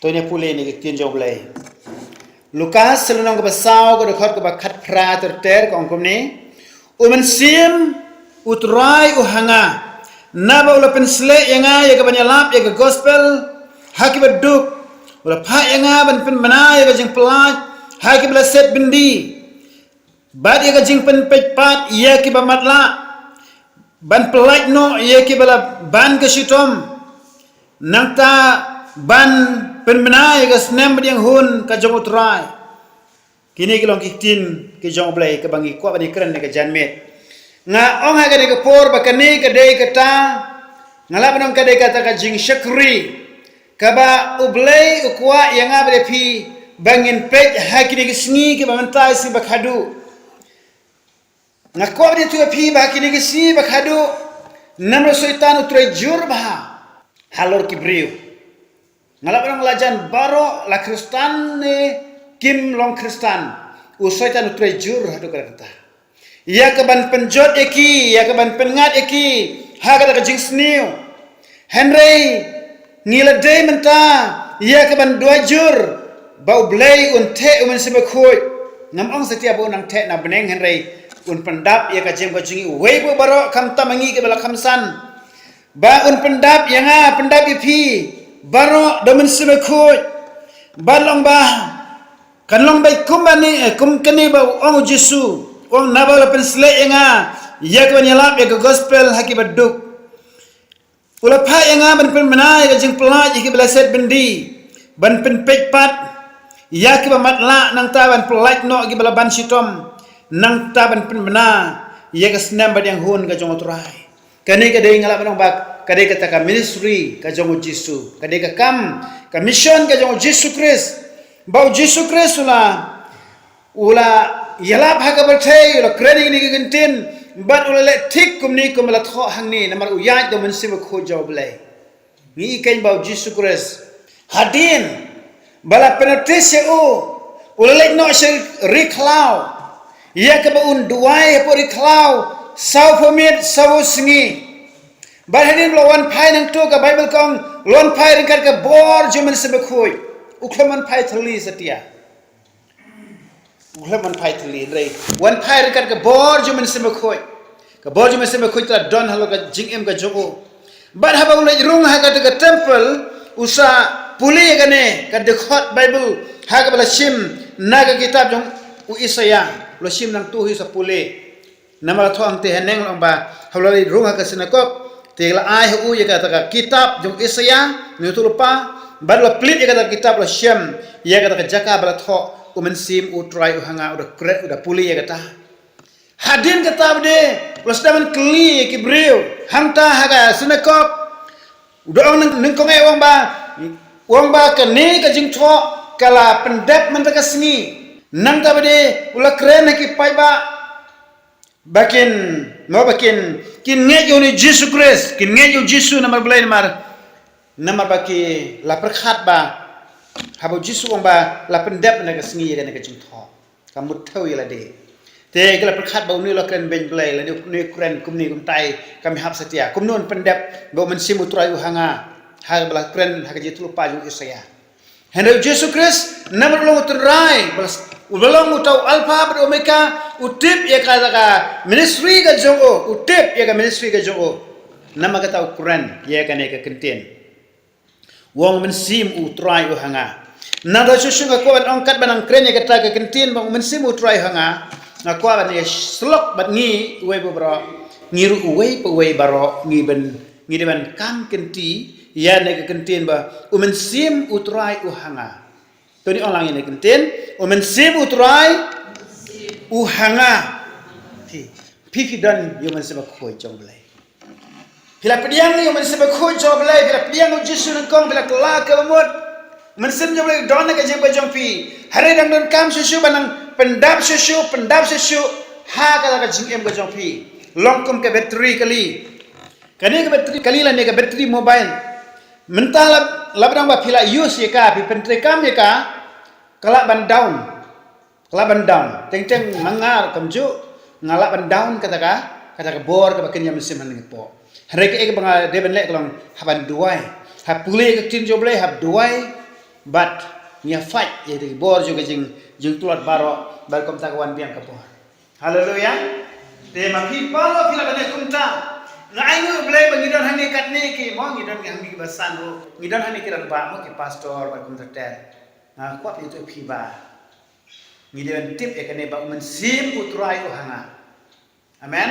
ตัวนี้ผู้เล่นนี่ก็กินจบเลยลูกาสลุนองก็ไปเศร้าก็เดือดก็ไปขัดพระตัวเตอร์ของคนนี้มันเสียมอุตรายอุหังานาบอุลเป็นสเลยังไงยังกับบัญญัติยังกับ gospel ฮักกับดุกอุลพะยังไงบันเป็นมนายังกับจิงปลาฮักกับละเซตบินดีบัดยังกับจิงเป็นเป็ดปัดยังกับมัดละบันปลายโนยังกับละบันกับชิตอมนังตาบันเป็นมนายังกับสเนมบันยังหุ่นกับจงอุตรายkini kilong kitin ke jong blai ke bangi kwa bani keren ke janmet nga ong ha ke por bakani ke dei kata ngala banong ke dei kata ka jing shakri ka ba ublai ukwa yang abre phi bangin pej ha kini ke sngi ke bamantai si bakhadu nga kwa bani tu phi ba kini ke si bakhadu namro syaitan utre jur ba halor kibriu ngala banong lajan baro la kristan ne kim long Kristan usai tan utre jur hadu kata ya keban penjot eki ya keban pengat eki ha kata ke jing sniu Henry ngila day menta ya keban dua jur bau blai unte umen sebekoi ngam ong setiap bu nang te na beneng Henry un pendap ya ka jem ko jingi wei bu baro kam tamangi ke bala kamsan ba un pendap yang a pendap ipi baro domen sebekoi balong ba kan long bai kumani kum kani ba ong Jesu ong nabala pen slay nga yak ban yalap ya gospel haki baduk ula pha nga ban pen manai ga jing pelaj ki blaset bendi ban pen pejpat yak ba matla nang ta ban pelaj no gi bala ban sitom nang ta ban pen mana ya ga snam ban yang hun ga jong utrai kani ka dei ngala ban bak kadai kata ka ministry ka jong Jesu kadai ka kam ka mission ka jong Jesu Christ bau Yesus Kristus ula yala bhaga berthai ula kreni ni gentin bat ula le thik kumni kumala tho hangni namar uyaj do men sim kho job le ni kain bau Yesus Kristus hadin bala penetrese ula le no se riklau ya ka ba un duai po riklau sau pomit sau singi bar hadin lo wan phai nang to ka bible kong lon phai ring ka bor jumen sim khoi ukhlaman phai thali satia ukhlaman phai thali rei wan phai rekat ke bor jumen sema khoi ka bor jumen sema khoi ta don halo ka jing em ka jogo bar haba ulai rung ha ka de temple usa puli ka ne ka de khot bible ha ka bala sim na ka kitab jong u isaya lo sim nang tu hi sa puli namala thong te heneng long ba halai rung ha ka sinakop te la ai hu ya ka ta kitab jong isaya ni tu lupa badla plit ya kata kitab la syam ya kata jaka bala tho umen sim utrai uhanga udah kret udah puli ya kata hadin kata bde plus daman kli kibril hangta haga sunakop udah orang nengkong wong ba ke ni ka jing tho kala pendap man ta kasni nang ta bde ula kren ki pai ba bakin no bakin kin ngejo ni Jesus Christ kin ngejo Jesus namar belai namar baki la perkhat ba habo Jesu ong ba la pendap na ka sngi ga na ka jing tho ka mut thau ya la de te ka la perkhat ba ni la kren ben blai la ni kren kum ni kum tai kam hab satia kum non pendap ba men simu trai hanga ha bala kren ha ka jitu pa ju isaya henry Jesu Christ namar lo utrai balas ulong utau alpha ba omega utip ya ka ministry ga jongo utip ya ka ministry ga jongo nama ka tau kren ya ka ne ka kenten wong men sim utrai uhanga nada susunga ko ban ongkat banang krenya kata ke kentin bang men sim utrai hanga na ko ban ye slok bat ngi we bro ngiru we pe we baro ngi de ban kam kenti ya ne ke kentin ba men sim utrai uhanga to ni orang ini kentin men sim utrai uhanga pi dan yo men sebab ko jomblai bila pediang ni man sebab khoi job lai bila pediang Jesu nang kong bila kala ke lemut man sem job lai don ke jeng bajong pi hari dang don kam susu banang pendap susu ha kala ka jing em bajong pi long kum ke bateri kali kani ke bateri kali la ne ke bateri mobile mentah labang ba pila use ye ka pi pentri kam ye ka kala ban down teng mangar kamju ngala ban down kata ka bor ka bakin yam sim haning po Harga ek banga deben lek long haban duai, hab pulih ke tin joblay hab duai, but nia fight ye de bor jo jing tuat baro bar kom ta wan biang kapor haleluya de ma pi palo pila bane kumta ngai ngu blai bangidon hani katne ki mo ngidon ngi basan ro ngidon hani kiran ba mo ki pastor bar kom ta ter na kwat itu pi ba ngidon tip ekane ba men sim utrai hanga amen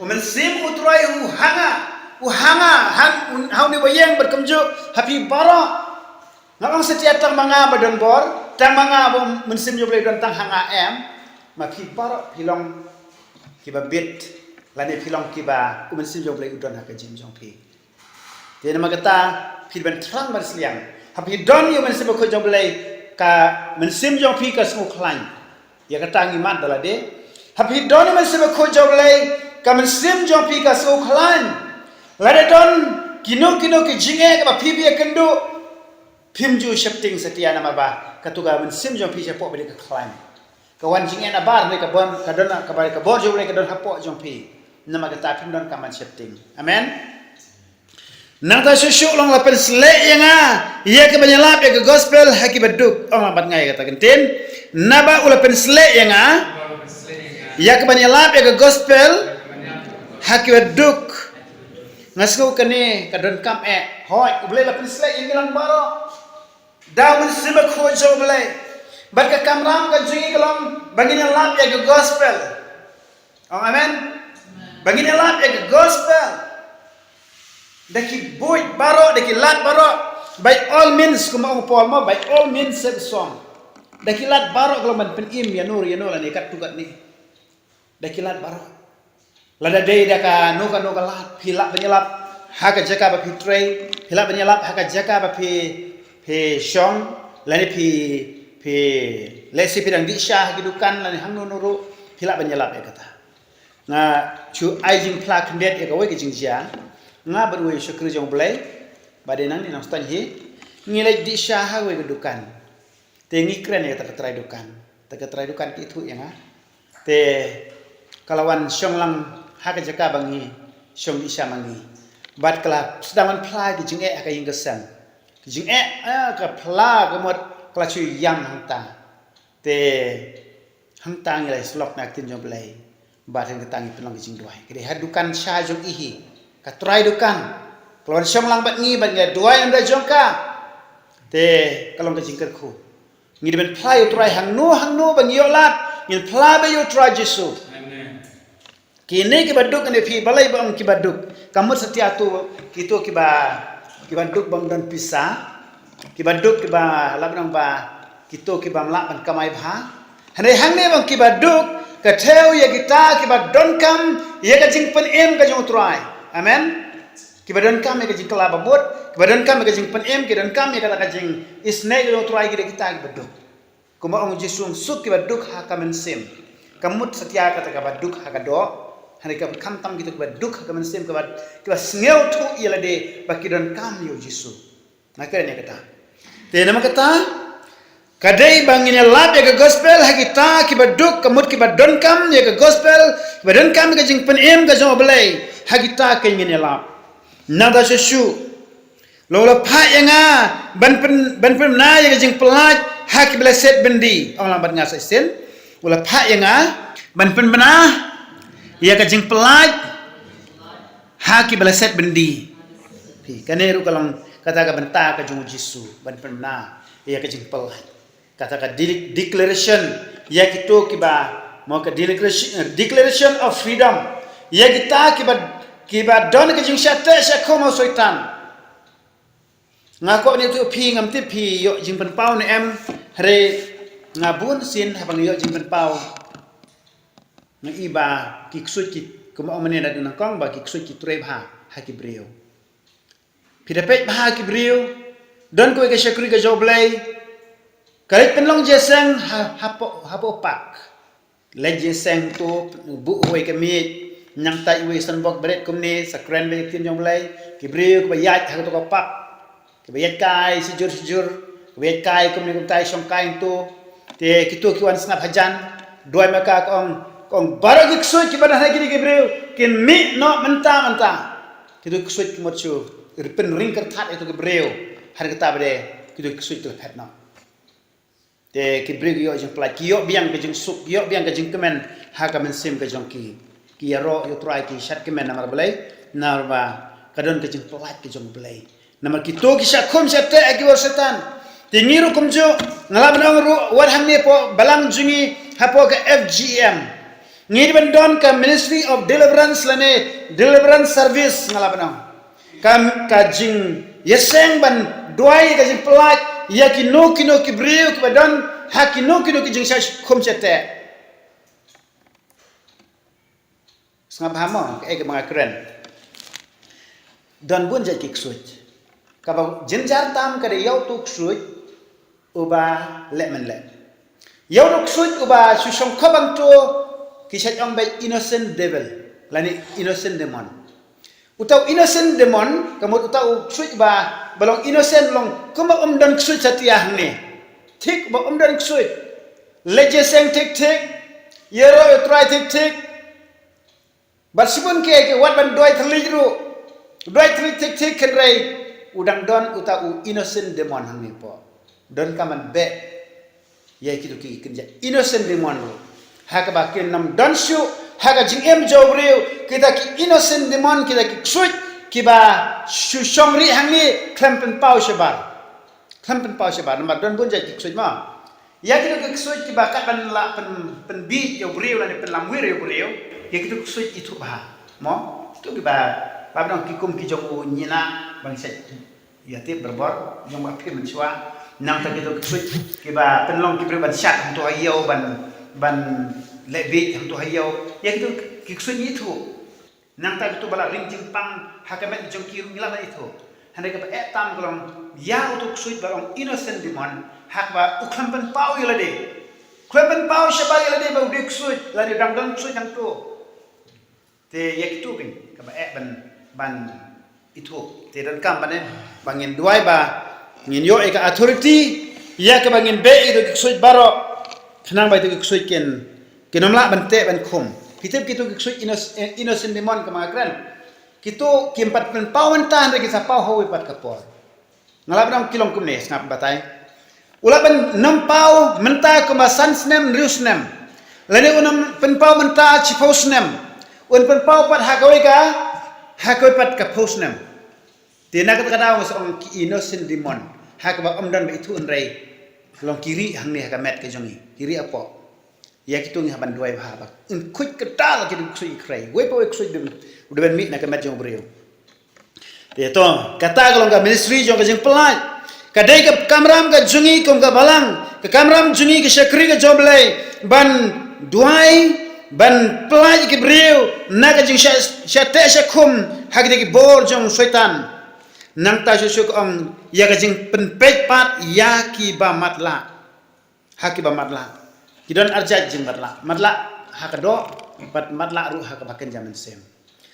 men sim utrai hanga hang hau ni bayang berkemju happy baro ngabang setiap tang manga badon bor tang manga bom mensim jo blai don tang hanga em ma pi baro pilong kiba bit lani pilong kiba mensim jo blai udon haka jim jong pi te nama kata pilban trang bersliang happy don yo mensim ko jo blai ka mensim jong pi ka semua klan ya kata ngimat dala de happy don yo mensim ko jo blai ka mensim jong pi ka semua klan lade don kino ki jinge ka pi kendo pimju shifting setia nama ba katuga mensim jong pi chapo beli ka klan kawan jinge na bar ni ka bon ka don ka bar ka bor jo beli ka don hapo jong pi nama kata pim don kaman shifting amen nang ta shushu long lapen sle yanga ye ke banyalap ye ke gospel haki beduk ong lambat ngai kata kentin naba ulapen sle yanga ye ke banyalap ye ke gospel haki beduk ngasko kene kadon kam hoi boleh lapen sle yang bilang baro daun simak hojo boleh barka kamram ka jingi kalong bangin lap ye ke gospel amen bangin lap ye ke gospel daki boy baro daki lat baro by all means kuma ang Paul mo by all means save song daki lat baro kalau man pen im ya nur ni kat tugat ni daki lat baro lada day daka nuka lat pilak penyelap haka jaka ba pitray pilak penyelap haka jaka ba pe shong lani pe lesi pidang di syah gidukan lani hang nuru pilak penyelap ya kata na chu aijing plak ndet ya kawai ke jingjia nga berwe syukur jong blai badenang ni nang stan hi ngilai di syah we gedukan te ngikren ya tak terai dukan ki thu ya nga te kalawan syong lang ha ka jaka bangi syong di syah mangi bat kala sedangan pla ki jinge ka ing kesan jinge ka pla ka mot kala chu yang hangta te hangta ngilai slok nak tin jong blai bat hang ketangi pelang jing duai kede hadukan syah jong ihi ka try dukan kalau syam lang bat ngi bat ngai duai anda jongka te kalong ka jingker khu ngi ben play try hang no bang yolat ngin pla ba yo try jesu amen kini ki baduk ne phi balai bang ki baduk kamut setia tu kito ki baduk bang dan pisa ki baduk ki ba labnang ba kito ki ba mlak ban kamai bha hane hang ne bang ki baduk ka theu ye kita ki ba don kam ye ka jing pen em ka jong try amen kibadan kam ke jing kelaba bot kibadan kam ke jing pen em kibadan kam ke kata jing isne yo try kita beduk kuma ong jisung suk kibaduk ha kamen sim kamut setia kata kabaduk ha kado hari ka kam tam gitu kibaduk ha kamen sim kibad sneu tu ila de bakidan kam yo jisu nakere ne kata te nama kata kadai bangin lab ya ke gospel ha kita kibaduk kamut kibadan kam ya ke gospel kibadan kam ke jing pen em ka jong belai hagita kengin elap nada sesu lola pa yanga ban pen na yang jing pelaj hak bleset bendi orang lambat ngasa sen lola pa yanga ban pen bena ya ka jing pelaj hak bleset bendi pi kaneru kalong kata ka benta ka jung jisu ban pen na ya ka jing pelaj kata ka declaration ya kito kiba mau ka declaration of freedom ya kita kiba don ke jing syate syakoma soitan ngako ni tu pi ngam ti pi yo jing pen pau ni em hre ngabun sin habang yo jing pen pau nang iba ki ksut ki kuma omene na dunang kong ba ki ksut ki tre bha ha ki breu pi dapet bha ki breu don ko ke syakuri ke joblay karit penlong jeseng hapo pak le jeseng tu bu hoi ke mi nyang tai we san bok bret kumni sakren be tin jong blai kibriu ko yat ha to ko pap ke be kai sijur we kai kumni kum tai song kai tu te kitu ki wan snap hajan doi maka kong barag ikso ki badah lagi kibriu kin mi no menta kitu ikso ki mochu pen ring kertat itu kibriu har kita bede kita kusut tu pet nak. Te kibri yo jeng pelai kiyo biang ke jeng sup kiyo biang ke jeng kemen ha ka men sim ke jeng ki ro yo try ki shat kemen namar belai narba kadon ke jeng pelai ke jeng belai namar ki to ki shat khom shat te ki war setan te ngiru kumjo ngalab nang ru war hamne po balang jungi hapo ke FGM ngir ben don ka Ministry of Deliverance lane deliverance service ngalab nang kam ka jeng yeseng ban doai ke jeng pelai ya kino kibriu kebadan hakino kino ki jeng syash khom chete sangap hama ke mga keren dan bun jai ki ksut ka jenjar tam ka de yau tu ksut uba lemen le yau tu ksut uba susong khabang to ki shat ong by innocent devil lani innocent demon utau innocent demon kamu utau ksut ba balong innocent long kuma dan ksut satiah ni tik ba dan ksut leje seng tik yero yo try tik but sibun ke wat ban doi thlijru doi tik kenrai udang don utau innocent demon hangni po don kaman be ye kitu ki kenja innocent demon ro haka ba ken nam don shu haka jing em jawriu kita ki innocent demon kita ki ksut kiba shongri hangni klempen pau shabar namar don bun jai ksut ma ya kitu ksut kiba ka ban la pen bi yo briu la ni pen lamwir yo briu ya kitu ksut itu ba mo tu kiba ba dong kikum ki jong nyina bang set ya tip berbor jong ba pi menchua nang ta kitu ksut kiba pen long ki ban shat to ayo ban lebi to ayo ya kitu ksut itu nang ta tu bala ring jing pang hakamet jong ki ngila itu hande ka tam kolong ya untuk suit barong innocent demon hakba ukhampan pau yelade khampan pau shabal yelade ba dik suit la di dang suit nang tu te yak tu kin ka ban itu te dan kam bane bangin duai ba ngin yo ka authority ya ka bangin be itu suit baro khnang ba itu suit ken kenomla ban te ban khum kitip kitu ksut innocent demon ka mga kren kitu kimpat pen pawan tan re kisa pau hawi pat kapor ngalap nam kilong kumne ngap batai ulaban nam pau menta kuma sansnem riusnem lene unam pen pau menta chifosnem un pen pau pat hakawi pat kaposnem tina kata kata mas ong innocent demon hakba omdan ba itu unrei long kiri hangni hakamet ke jongi kiri apa ya kitu ngi haban duai ba in quick ketal kitu ksui krai we po ksui dem udah ben mit na ka met jong brio ya to kata kalau ka ministry jong ka jeng pelaj ka dai ka kamram ka jungi kom ka balang ka kamram jungi ka syakri ka joblai ban duai ban pelaj ki brio na ka jeng syate syakum hagde ki bor jong syaitan nang ta syuk ong ya ka jeng penpej pat ya ki ba matla hakiba matla kidon arjat jing matla hakado pat matla ru hakabaken zaman sem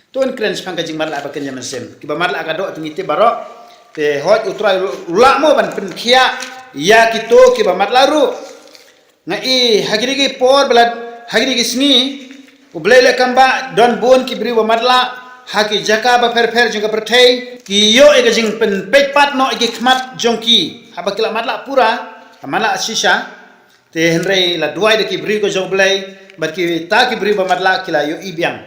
tuan kren spangka jing matla baken zaman sem kiba matla akado tingite baro te hoj utrai ula mo ban pen khia ya kito kiba matla ru ngai hagiri ki por belad hagiri ki sni ublele kamba don bon kibri wa matla haki jaka ba fer jing ka perthei ki yo e jing pen pej pat no e khmat jongki habakila matla pura matla shisha te henrei la duai de ki bri ko jong blai bat ki ta ki bri ba matla kila yo ibiang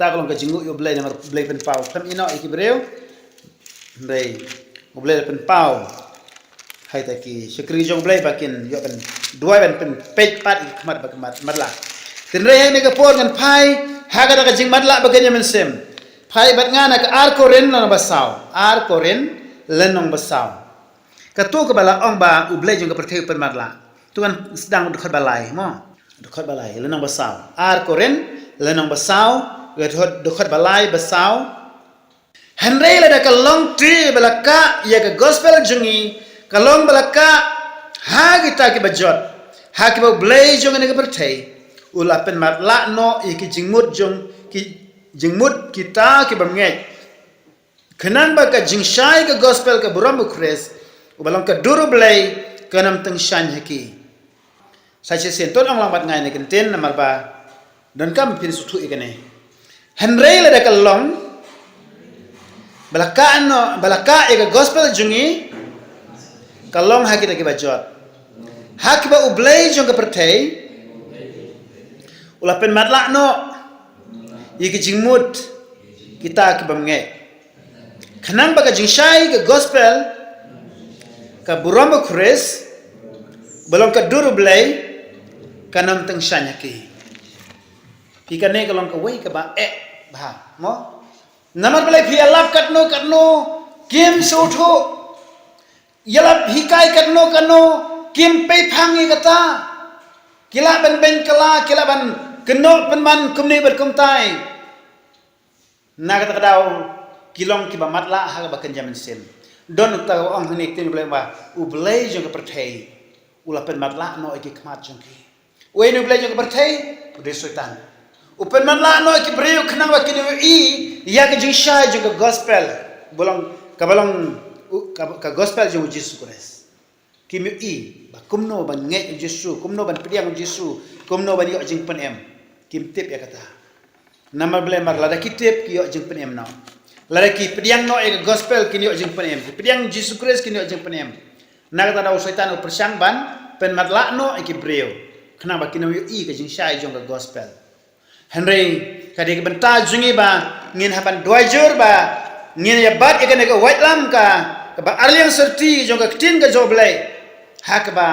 ta kolong ka jingu yo blai namar blai pen pau tham ino e ki breu blai mo blai pen pau hai ta ki shikri jong blai bakin yo pen duai pen pej pat kmat ba kmat matla tenrei me ka por ngan phai ha ka ka jing matla ba gen sem phai bat ngana ka ar koren na basau ar koren lenong basau ka tu ka bala ong ba u blai jong ka pertheu pen matla tuan sedang dekat balai lenong basau ar koren lenong basau dekat balai basau henrei la da kalong tri balaka ya ka gospel jungi kalong balaka ha kita ki bajot ha ki ba blai jong ne ka perthei ulapen matla no iki jingmut jong ki jingmut kita ki bamngai kenan ba ka jingshai ka gospel ka buram kres ubalong ka duru blai kanam teng shan haki saja senton ang lambat ngai ne kenten namar ba don kam pin sutu ikane henrei la da kalong balaka e ka gospel jungi kalong ha kita bajot ha kiba ublay jong ka pertei ula pen matla no iki jingmut kita kiba nge kanang baga jingshai ke gospel ka burama kures belum ka duru blay kanam teng shanyaki ikane kalong ka wei ka ba ba mo namar blay phi alap katno kim sotho yalap hikai kano kim pe phangi kata kila ben kala kila ban keno penman kumni berkumtai na kata kadau kilong kiba matla ha ba kenjamin sen don ta ong hni tin blai ba u blai jong ka perthei ula pen matla no iki khmat jong ki we no blai jong ka perthei de soitan u pen matla no iki breu khna wa kini i ya ke jing shai jong ka gospel bolong ka gospel jong Jesus Christ kimi i ba kumno ban nge Jesus kumno ban pediang Jesus kumno ban yo jing penem kim tip ya kata nama blai mar lada kitip ki yo jing penem no lada ki pediang no e gospel kini yo jing penem pediang Jesus Christ kini yo jing penem na kata daw setan o persang ban pen matla no e ki breu khna ba kini yo i ka jing shai jong ka gospel henry kadi ke benta jungi ba ngin haban doajur ba ngin ya bat ikane ka white lam ka ba arliang serti jong ka tin ka joblai hak ba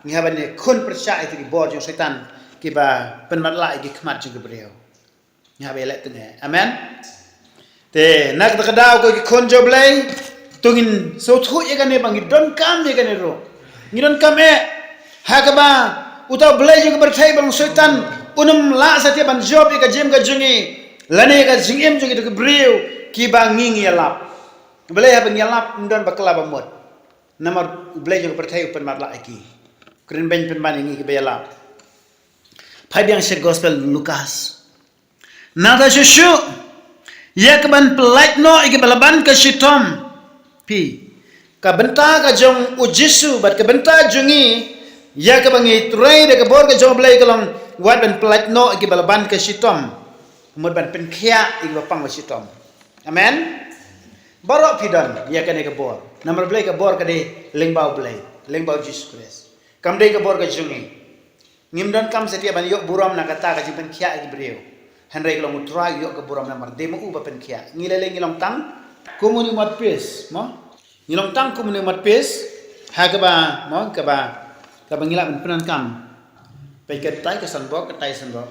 ngi haban ne khun percaya itu di bor jong setan ki ba pen matla iki khmat jong breu ngi habe let tene amen te nak ta kadau ko ki khun joblai tungin so thu ikane bang don kam ikane ro ngi don kam hak ba utau blai jong berthai bang setan unum la satia ban job ika jem ka jungi lane ka jingem jong itu breu ki ba ngi yalap blai ha bang yalap ndon bakla ba mot namar blai jong perthai upan matla iki kren ben pen ban ngi ki ba yalap phai biang se gospel Lukas nada shushu yak ban pelait no iki balaban ka shitom pi ka benta ka jong ujisu bat ka benta jungi yak bangi trai de ka bor ka jong blai kalong wat ban pelait no iki balaban ka shitom mod ban pen khia iki ba pang ba shitom amen barok pidan ya kane ka bor namar blai ka bor ka de lengbau Jesus Christ kam de ka bor ka jungi ngimdan kam setia ban yok buram na kata ka jimpen khia ki breu henry kalong utrai yok ka buram namar demo u ba pen khia ngilele ngilong tang kumuni mat pes mo ngilong tang kumuni mat pes ha ka ba mo ka ba ngila ban penan kam pe ka tai ka san bo ka tai san bo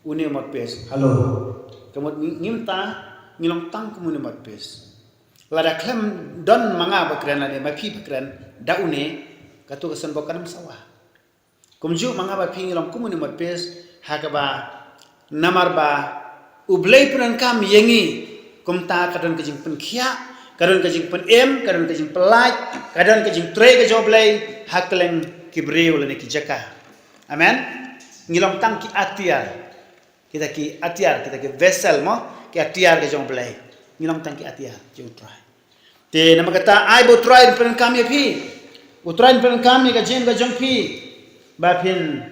uni mat pes halo kamot ngimta ngilong tang kumuni mat pes lada klem don manga bakran ane mapi bakran daune katu kesan bokanam sawah kumju manga ba ngilong kumuni mat pes hakaba namar ba ublai punan kam yengi kumta kadon kejing pen khia kadon kejing pen em kadon kejing pelaj kadon kejing tre ke joblai hakleng kibreu lene ki jaka amen ngilong tang ki atiar kita ki vessel mo ki atiar ke joblai ngilong tang ki atiar jong try te nama kata ai bo try pen kam ye pi utrai pen kam ye ka jem ka jong pi ba pin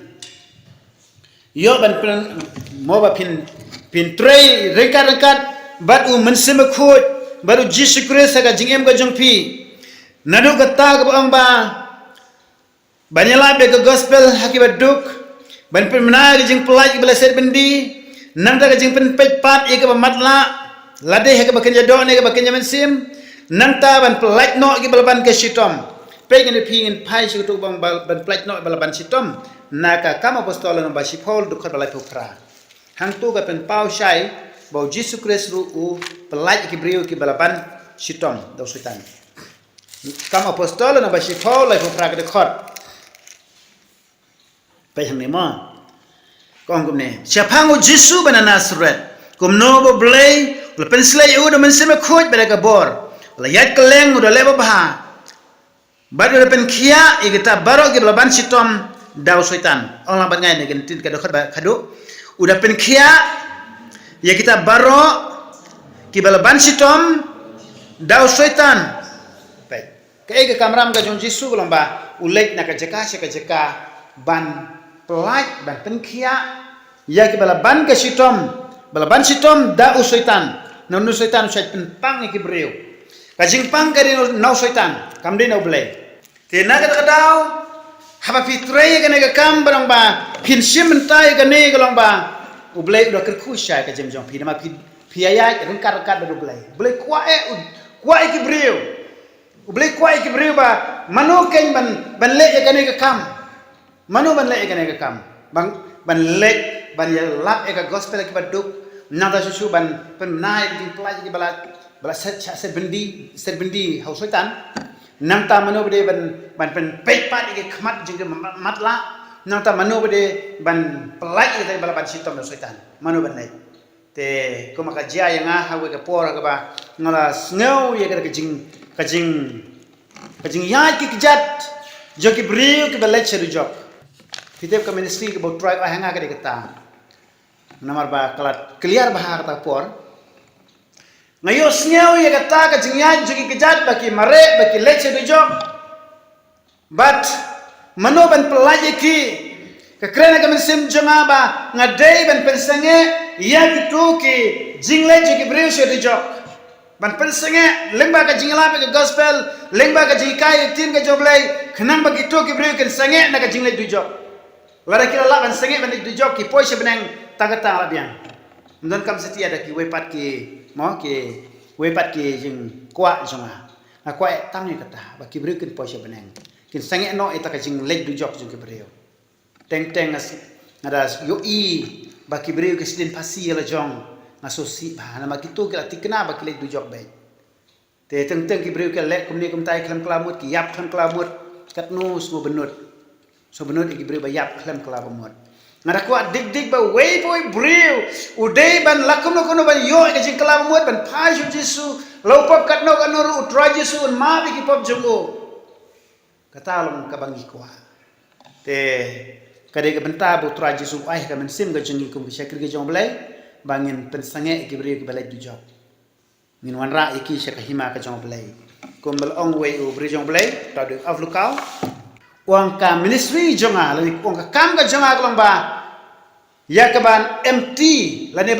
yo ban pen mo ba pin tray rekat bat u mensem khot baru Jesus Christ ka jingem ka jong pi nadu kata ka bang ba banyala be ka gospel hakibat duk ban pen menar jing pelaj bela set bendi nang ta ka jing pen pej pat e ka matla lade ha ka bakenya do ne ka bakenya mensim nang ta ban pelaj no ki balban ka shitom pe ngene pingin pai shi tu bang ban pelaj no balban shitom naka kam apostol no ba shipol du khat balai pukra hang tu ka pen pau shai bau Jesus Christ ru u pelaj ki breu ki balaban shitom do setan kam apostol no ba shipol lai pukra ka de khot pe hang ne ma kong kum ne siapang u Jesus bana Nazareth kum no bo blai le pen slai u do men seme khoj bela ka bor la yat keleng u do le ba badu le pen khia igita baro ki balaban shitom daw setan orang ban ngai ne gentin ka do khat khadu udah pen khia ya kita baro ki balaban shitom daw setan baik ke kamram ka jong Jesus lomba ulek na ka jeka ban pelaj ban pen khia ya ki balaban ka shitom daw setan nonu setan usai pen pang ki breu ka jing pang ka no setan kam de no blai Tena kata kadau, haba fitrei kan ega kam barang ba, pin sim mentai kan ne galong ba, ublai udah kerkusai ke jam jom pin nama pi ayat rengkat baru ublai kuai kibriu, ublai kuai kibriu ba, manu ken ban le kan ega kam, manu ban le kan ega kam, ban le ban ya lap ega gospel ki baduk, nada susu ban penai di pelaj di balat set bendi hausutan. Nang ta mano bede ban pen pepat ike khmat jing matla nang ta mano bede ban pelai ike bala ban sitom setan mano ban lai te ko maka jia yang hawe ke por ka ba ngala sneu ye ka jing ya ki kjat jo ki briu ki balai cheru job fitep ka ministry ke bo tribe ahanga ka de kata namar ba kalat clear bah kata por ngayo sneu ye kata ka jingyan jugi kejat baki mare baki leche dujok but mano ban pelai ki ka krena ka mensim jama ba ngadai ban pensange ya kitu ki jingle jugi breu se dujok ban pensange lengba ka jingla ka gospel lengba ka jikai tin ka joblai khnang baki tu ki breu kan sange na ka jingle dujok lara kila la ban sange ban dujok ki poi se benang tagata la biang ndon kam setia ada ki wepat ki mo ke wepat ke jing kwa jonga na kwa tang ni kata ba ki breu kin poise beneng kin sange no eta ka jing lek du jok jing ke breu teng as ada yo i ba ki breu ke sidin pasi la jong na so si ba na ma ki to ke tikna ba ki lek du jok be te teng ki breu ke lek kum ni kum tai klam klamut ki yap klam klamut kat no so benut ki breu ba yap klam klamut ngada kuat dik ba way boy breu udai ban lakum no kono ban yo ke jing kala muat ban phaju jisu lopop kat no kanuru utra jisu un ma bi ki pop jongo kata long ka bangi kwa te kade ke benta bu utra jisu ai ka men sim ga jengi kum shakir ge jong blai bangin pen sange ki breu ki balai du job min wan ra iki shaka hima ka jong blai kum bal ong way u breu jong blai ta de aflukau uang ka ministry jonga lani uang ka kam ka jonga kolong ba ya ka ban MT lani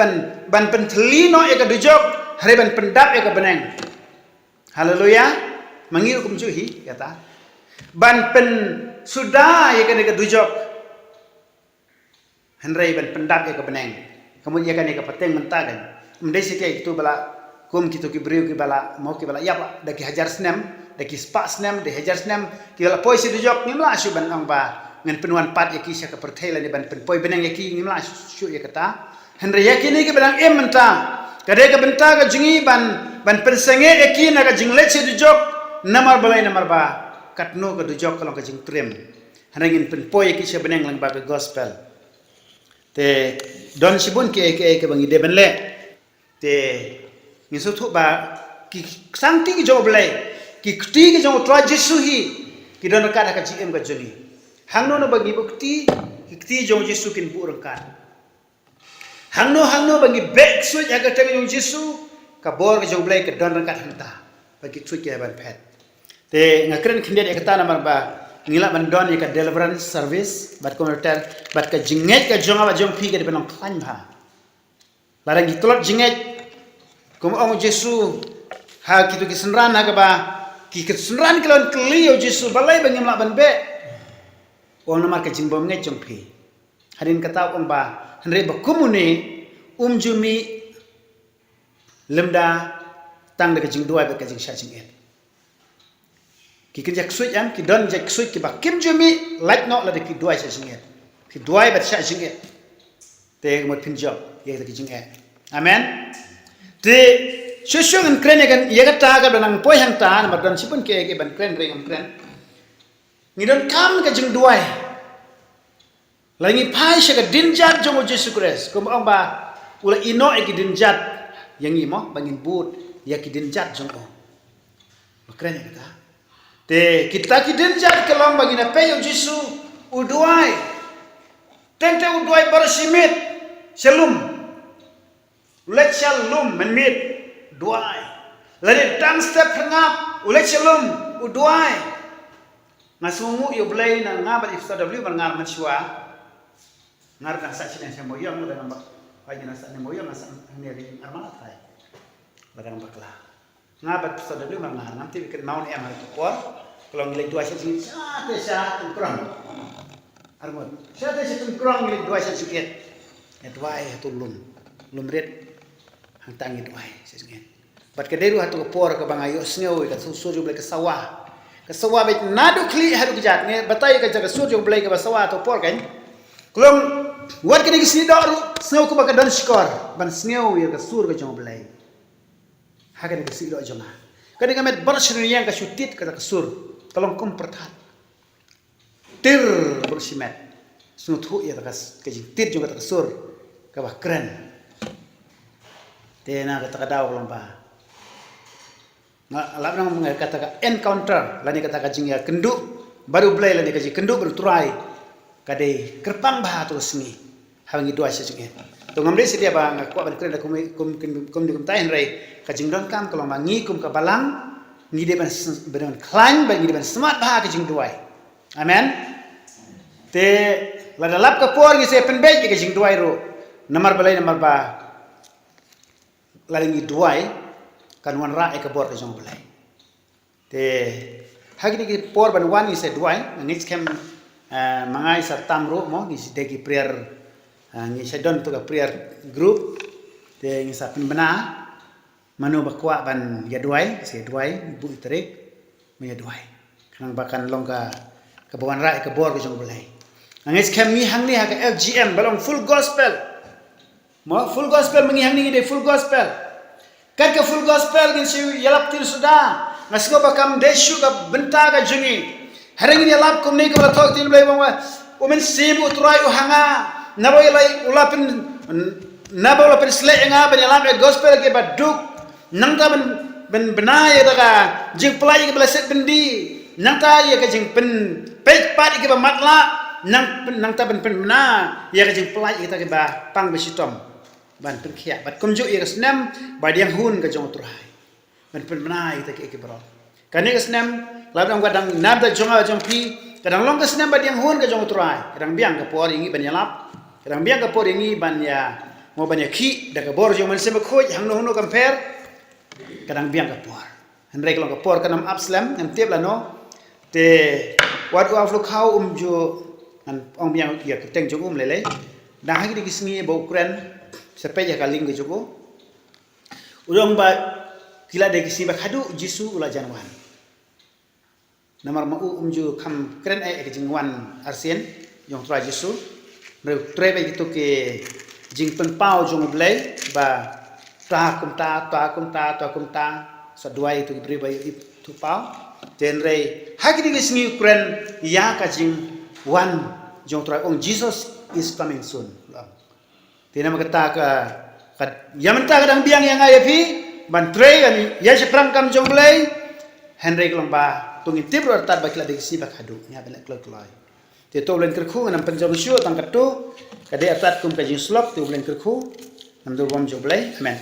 ban pentelino ya ka dujok hari ban pendap ya ka beneng haleluya mangiru kum juhi kata ban pen sudah ya ka dujok henrei ban pendap ya ka beneng kemudian ya ka pateng mentagan mendesi ke itu bala kum kitu ki breu ki bala mau ki bala ya pak daki hajar senam daki spa senam de hajar senam ki bala poi si dujok ngimla asu ban ang ba ngan penuan pat ya ki sya ka perthela ni ban pen poi benang ya ki ngimla asu ya kata henre ya ki ni ki benang em menta kade ka benta ka jingi ban pensenge ya ki na ka jingle si dujok namar balai namar ba katno ka dujok kalong ka jing trem henre ngin pen poi ya ki sya benang lang ba ka gospel te don sibun ki ke bangi de ben le te ni so thu ba ki sang ti ki job lai ki ti ki jong tra jisu hi ki don ka ka gm ka joni hang no bagi bukti ki ti jong jisu kin bu rang kan hang no bagi back switch aga tang jong jisu ka bor ka job lai ka don rang ka hanta bagi switch ya ban phet te ngakren khinde ka ta namar ba ngila ban don ka deliverance service bat converter bat ka jinget ka jong ba jong pi ka de ban khan ba barang gitolot jinget kum ong Jesu ha kitu ki senran ha ba ki senran kelon kelio Jesu balai bangim la ban be ong namar ka jingbom ngai jong phi hadin kata ong ba henre ba kumune jumi lemda tang de ka jing duai ba ka jing sha jing et ki kin jak suit yang ki don jak suit ki ba kim jumi like no la de ki duai sha jing et ki duai ba sha jing et te mo pin job ye de ki jing et amen te syusyung en kren kan ye kata ka benang poi hang ta na don sipun ke ban kren ring kren ni don kam ka jing duai langi pai sha ka dinjat jong Jesu Kristus kum ong ba ula ino e ki dinjat yang imo bangin but ya ki dinjat jong o kren kata te kita ki dinjat kelong bangin pe yo Jesu uduai tente uduai barasimit shalom ulet shalom menmit duai lani tang step ngap ulet shalom uduai ngasumu yo blai na ngabat ifsa w ngar manswa ngar kan sa sinen sa moyong da ngamba ay na sa moyong sa ngeri armana thai la kan bakla ngabat ifsa w ngar nanti bikin maun em har por Kalau nilai 2 satu satu kurang. Armut. Satu kurang nilai 2 satu sikit. Ya 2 atau lum red. Hang tangi 2 sikit. Bat kederu hatu por ke bangayo sneu ka suryo blai ke sawah. Ke sawah bet nadu kli hadu kejat ne batai ka jaga suryo blai ke sawah atau por kan. Kulong wat kini ke sini daru sneu ku baka dan skor ban sneu ya ke sur ke jong blai. Hakan ke sini do jonga. Kani kamet bersih yang ke sutit ke sur. Kalong kum pertat. Tir bersimet. Sneu thu ya ke tit juga ke sur ke bah keren. Tena kata daw lomba. Alam nang mengatakan encounter, lani kata kajing ya kendu baru belai lani kajing kendu baru turai. Kadai kerpang bah terus ni. Hawangi 2 sejengin. Tu ngamri sedia bang aku ban keren kum tahin rai kajing don kam kalau mangi kum ke balang ngi de ban climb ban ngi de ban smart bah kajing 2. Amen. Te lada lap ke por ngi se penbej kajing 2 ro. Nomor belai nomor ba lalingi 2 kan wan ra ke bor ke jong belai te hagi ni por ban wan ni se 2 next kem mangai sa tamro mo ni degi prayer ni se don to ka prayer group te ni sa penbena manu bakwa ban ya 2 se 2 bu itrik me ya 2 kan bakan longka ke bawan ra ke bor ke jong belai next kem ni hang ni ha ke FGM balong full gospel mo full gospel mengihang ni de full gospel kan ke full gospel gin si yalap tir sudah ngasgo bakam desu ka benta ka jungi harang ni yalap kum nei ka thok tin blai bangwa umen sibu turai uhanga naboy lai ulapin naboy ulapin slek nga ben yalap gospel ke baduk nangta ben benaya daga jing plai ke belaset bendi nangta ya ke jing pen pej pat ke ba matla nangta ben bena ya ke jing plai kita ke ba pang besitom ban perkhia bat kumju ya kesnam badiang hun ka jong turai ban penai ta ke bro kane kesnam labang gadang nabda jonga jong pi kadang long kesnam badiang hun ka jong turai kadang biang ka por ingi ban yalap kadang biang ka por ingi ban ya mo ban ya ki da ka bor jong man se khoj hang no compare kadang biang ka por henrek long ka por kanam abslam nam tiep la no te wat wa flu khau jo an ong biang ya teng jong lele da ha ki kisngi bo kren sepaya kaling ke joko urang ba kila de kisi ba khadu jisu ula janwan namar mau umju kham kren ai ke jingwan arsien jong tra jisu re tre ba gitu ke jing pen pau jong blai ba ta kum ta sa duai itu bre ba itu pau ten re hagi de kisi kren ya ka jing wan jong tra ong Jesus is coming soon. Tina makata ka yamanta kadang biang yang ayapi ban tre kan ya se prangkam jonglei Henry lomba tungin tibro tat bakla de si bakadu nya belak kloi te to len kerku nam penjong syu tang katu kade atat kum kajing slop te len kerku nam do bom jonglei amen.